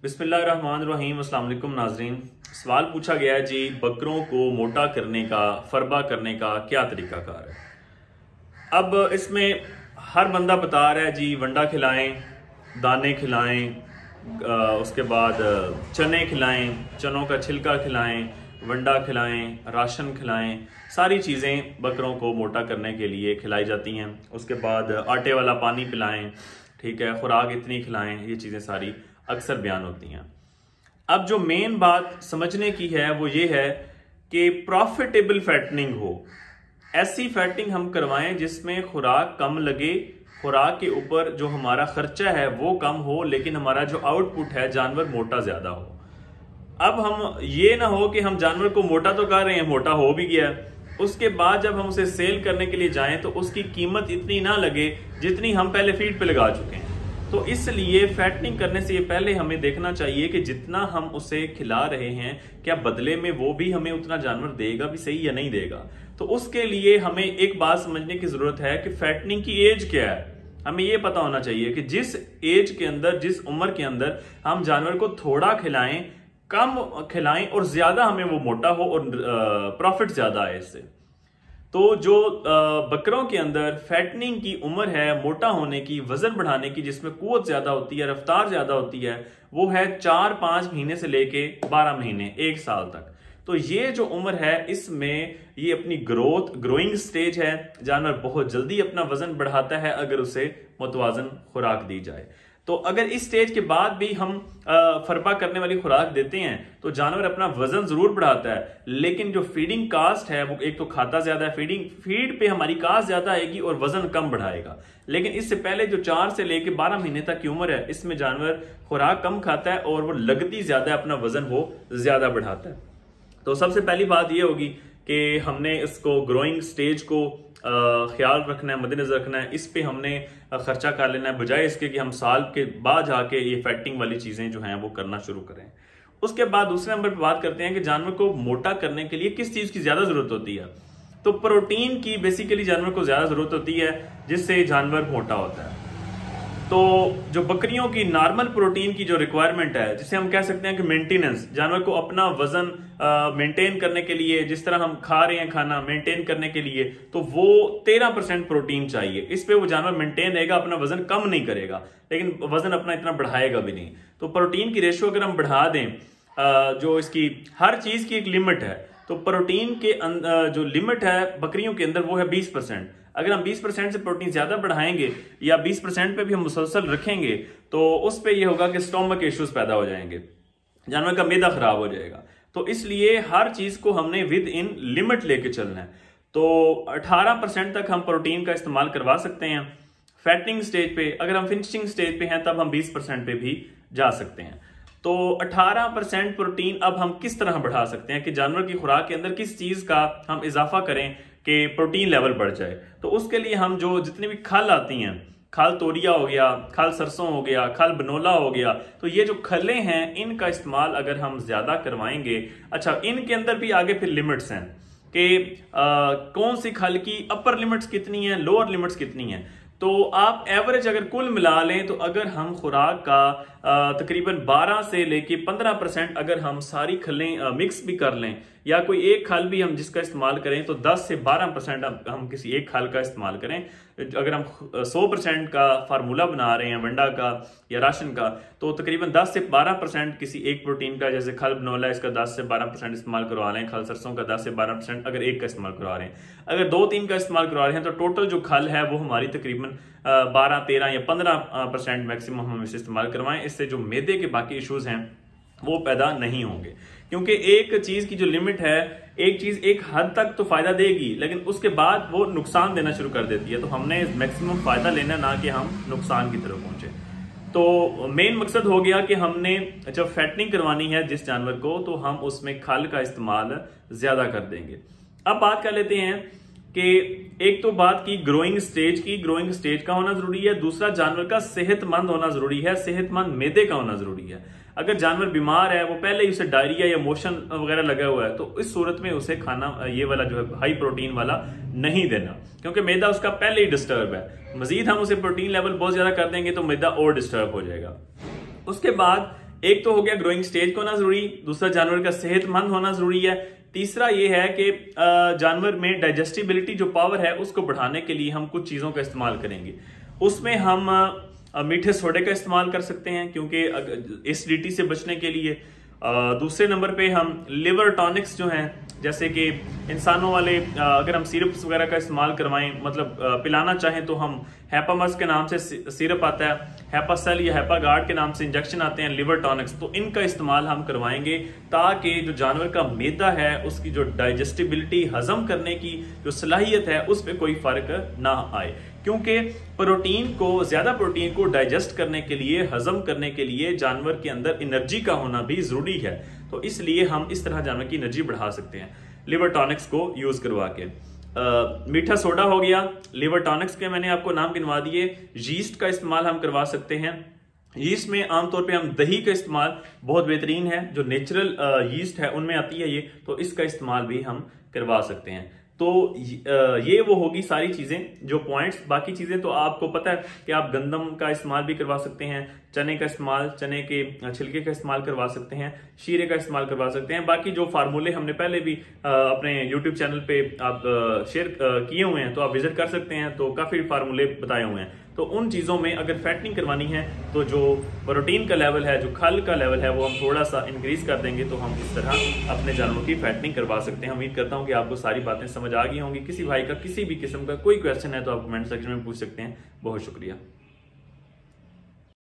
बिस्मिल्लाहिर्रहमानिर्रहीम। अस्सलाम वालेकुम नाजरीन। सवाल पूछा गया है जी, बकरों को मोटा करने का, फरबा करने का क्या तरीकाकार है। अब इसमें हर बंदा बता रहा है जी वंडा खिलाएं, दाने खिलाएं, उसके बाद चने खिलाएं, चनों का छिलका खिलाएं, वंडा खिलाएं, राशन खिलाएं। सारी चीज़ें बकरों को मोटा करने के लिए खिलाई जाती हैं। उसके बाद आटे वाला पानी पिलाएं, ठीक है, खुराक इतनी खिलाएं, ये चीज़ें सारी अक्सर बयान होती हैं। अब जो मेन बात समझने की है वो ये है कि प्रॉफिटेबल फैटनिंग हो। ऐसी फैटिंग हम करवाएं जिसमें खुराक कम लगे, खुराक के ऊपर जो हमारा खर्चा है वो कम हो, लेकिन हमारा जो आउटपुट है जानवर मोटा ज्यादा हो। अब हम ये ना हो कि हम जानवर को मोटा तो कर रहे हैं, मोटा हो भी गया, उसके बाद जब हम उसे सेल करने के लिए जाएं तो उसकी कीमत इतनी ना लगे जितनी हम पहले फीड पे लगा चुके हैं। तो इसलिए फैटनिंग करने से ये पहले हमें देखना चाहिए कि जितना हम उसे खिला रहे हैं क्या बदले में वो भी हमें उतना जानवर देगा भी सही या नहीं देगा। तो उसके लिए हमें एक बात समझने की जरूरत है कि फैटनिंग की एज क्या है। हमें ये पता होना चाहिए कि जिस एज के अंदर, जिस उम्र के अंदर हम जानवर को थोड़ा खिलाएं, कम खिलाएं और ज्यादा हमें वो मोटा हो और प्रॉफिट ज्यादा आए इससे। तो जो बकरों के अंदर फैटनिंग की उम्र है, मोटा होने की, वजन बढ़ाने की, जिसमें कुव्वत ज्यादा होती है, रफ्तार ज्यादा होती है, वो है 4-5 महीने से लेके 12 महीने, 1 साल तक। तो ये जो उम्र है इसमें ये अपनी ग्रोइंग स्टेज है। जानवर बहुत जल्दी अपना वजन बढ़ाता है अगर उसे मुतवाजन खुराक दी जाए। तो अगर इस स्टेज के बाद भी हम फरबा करने वाली खुराक देते हैं तो जानवर अपना वजन जरूर बढ़ाता है, लेकिन जो फीडिंग कास्ट है वो एक तो खाता ज्यादा है, फीड पे हमारी कास्ट ज्यादा आएगी और वजन कम बढ़ाएगा। लेकिन इससे पहले जो 4 से लेकर 12 महीने तक की उम्र है इसमें जानवर खुराक कम खाता है और वो लगती ज्यादा है, अपना वजन वो ज्यादा बढ़ाता है। तो सबसे पहली बात ये होगी कि हमने इसको ग्रोइंग स्टेज को ख्याल रखना है, मद्देनजर रखना है, इस पे हमने खर्चा कर लेना है, बजाय इसके कि हम साल के बाद जाके ये फैटिंग वाली चीजें जो हैं वो करना शुरू करें। उसके बाद दूसरे नंबर पे बात करते हैं कि जानवर को मोटा करने के लिए किस चीज की ज्यादा जरूरत होती है। तो प्रोटीन की बेसिकली जानवर को ज्यादा जरूरत होती है जिससे जानवर मोटा होता है। तो जो बकरियों की नॉर्मल प्रोटीन की जो रिक्वायरमेंट है, जिसे हम कह सकते हैं कि मेंटेनेंस, जानवर को अपना वजन मेंटेन करने के लिए, जिस तरह हम खा रहे हैं खाना मेंटेन करने के लिए, तो वो 13% प्रोटीन चाहिए। इस पे वो जानवर मेंटेन रहेगा, अपना वजन कम नहीं करेगा, लेकिन वजन अपना इतना बढ़ाएगा भी नहीं। तो प्रोटीन की रेशियो अगर हम बढ़ा दें, जो इसकी हर चीज की एक लिमिट है, तो प्रोटीन के जो लिमिट है बकरियों के अंदर वो है 20%। अगर हम 20% से प्रोटीन ज्यादा बढ़ाएंगे या 20% पे भी हम मुसलसल रखेंगे तो उस पे ये होगा कि स्टोमक इश्यूज पैदा हो जाएंगे, जानवर का मैदा खराब हो जाएगा। तो इसलिए हर चीज को हमने विद इन लिमिट लेके चलना है। तो 18% तक हम प्रोटीन का इस्तेमाल करवा सकते हैं फैटिंग स्टेज पे। अगर हम फिनिशिंग स्टेज पे हैं तब हम 20% पे भी जा सकते हैं। तो 18% प्रोटीन अब हम किस तरह बढ़ा सकते हैं कि जानवर की खुराक के अंदर किस चीज का हम इजाफा करें कि प्रोटीन लेवल बढ़ जाए। तो उसके लिए हम जो जितनी भी खल आती हैं, खल तोरिया हो गया, खल सरसों हो गया, खल बनोला हो गया, तो ये जो खलें हैं इनका इस्तेमाल अगर हम ज्यादा करवाएंगे। अच्छा, इनके अंदर भी आगे फिर लिमिट्स हैं कि कौन सी खल की अपर लिमिट्स कितनी है, लोअर लिमिट्स कितनी है। तो आप एवरेज अगर कुल मिला लें तो अगर हम खुराक का तकरीबन 12 से लेके 15% अगर हम सारी खलें मिक्स भी कर लें, या कोई एक खल भी हम जिसका इस्तेमाल करें, तो 10 से 12% हम किसी एक खल का इस्तेमाल करें। अगर हम 100% का फार्मूला बना रहे हैं वंडा का या राशन का, तो तकरीबन 10 से 12% किसी एक प्रोटीन का, जैसे खल बनोला इसका 10 से 12% इस्तेमाल करवा लें, खल सरसों का 10 से 12% अगर एक का इस्तेमाल करवा रहे हैं। अगर 2-3 का इस्तेमाल करवा रहे हैं तो टोटल जो खल है वो हमारी तकरीबन 12, 13 या 15% मैक्सिमम हम इसे इस्तेमाल करवाएं। इससे जो मैदे के बाकी इश्यूज हैं वो पैदा नहीं होंगे, क्योंकि एक चीज की जो लिमिट है, एक चीज एक हद तक तो फायदा देगी लेकिन उसके बाद वो नुकसान देना शुरू कर देती है। तो हमने मैक्सिमम फायदा लेना, ना कि हम नुकसान की तरफ पहुंचे। तो मेन मकसद हो गया कि हमने जब फैटनिंग करवानी है जिस जानवर को, तो हम उसमें खल का इस्तेमाल ज्यादा कर देंगे। अब बात कर लेते हैं कि एक तो बात की ग्रोइंग स्टेज का होना जरूरी है, दूसरा जानवर का सेहतमंद होना जरूरी है, सेहतमंद मैदे का होना जरूरी है। अगर जानवर बीमार है, वो पहले ही उसे डायरिया या मोशन वगैरह लगा हुआ है, तो इस सूरत में उसे खाना ये वाला जो है हाई प्रोटीन वाला नहीं देना, क्योंकि मैदा उसका पहले ही डिस्टर्ब है। मजीद हम उसे प्रोटीन लेवल बहुत ज्यादा कर देंगे तो मैदा और डिस्टर्ब हो जाएगा। उसके बाद एक तो हो गया ग्रोइंग स्टेज को होना जरूरी, दूसरा जानवर का सेहतमंद होना जरूरी है, तीसरा ये है कि जानवर में डाइजेस्टिबिलिटी जो पावर है उसको बढ़ाने के लिए हम कुछ चीज़ों का इस्तेमाल करेंगे। उसमें हम मीठे सोडे का इस्तेमाल कर सकते हैं क्योंकि एसिडिटी से बचने के लिए। दूसरे नंबर पे हम लिवर टॉनिक्स जो हैं, जैसे कि इंसानों वाले अगर हम सिरप्स वगैरह का इस्तेमाल करवाएं, मतलब पिलाना चाहें तो हम हैपामस के नाम से सिरप आता है, हैपासेल या हैपागार्ड के नाम से इंजेक्शन आते हैं लिवर टॉनिक्स, तो इनका इस्तेमाल हम करवाएंगे ताकि जो जानवर का मैदा है उसकी जो डाइजेस्टिबिलिटी, हजम करने की जो सलाहियत है उस पर कोई फर्क ना आए। क्योंकि ज्यादा प्रोटीन को डाइजेस्ट करने के लिए, हजम करने के लिए जानवर के अंदर एनर्जी का होना भी जरूरी है। तो इसलिए हम इस तरह जानवर की एनर्जी बढ़ा सकते हैं लिवर टॉनिक्स को यूज करवा के। मीठा सोडा हो गया, लिवर टॉनिक्स के मैंने आपको नाम गिनवा दिए। यीस्ट का इस्तेमाल हम करवा सकते हैं। यीस्ट में आमतौर पे हम दही का इस्तेमाल बहुत बेहतरीन है, जो नेचुरल यीस्ट है उनमें आती है ये, तो इसका इस्तेमाल भी हम करवा सकते हैं। तो ये वो होगी सारी चीजें जो पॉइंट्स। बाकी चीजें तो आपको पता है कि आप गंदम का इस्तेमाल भी करवा सकते हैं, चने का इस्तेमाल, चने के छिलके का इस्तेमाल करवा सकते हैं, शीरे का इस्तेमाल करवा सकते हैं। बाकी जो फार्मूले हमने पहले भी अपने YouTube चैनल पे आप शेयर किए हुए हैं, तो आप विजिट कर सकते हैं, तो काफी फार्मूले बताए हुए हैं। तो उन चीजों में अगर फैटनिंग करवानी है तो जो प्रोटीन का लेवल है, जो खल का लेवल है, वो हम थोड़ा सा इंक्रीज कर देंगे तो हम इस तरह अपने जानवरों की फैटनिंग करवा सकते हैं। उम्मीद करता हूं कि आपको सारी बातें समझ आ गई होंगी। किसी भाई का किसी भी किस्म का कोई क्वेश्चन है तो आप कमेंट सेक्शन में पूछ सकते हैं। बहुत शुक्रिया।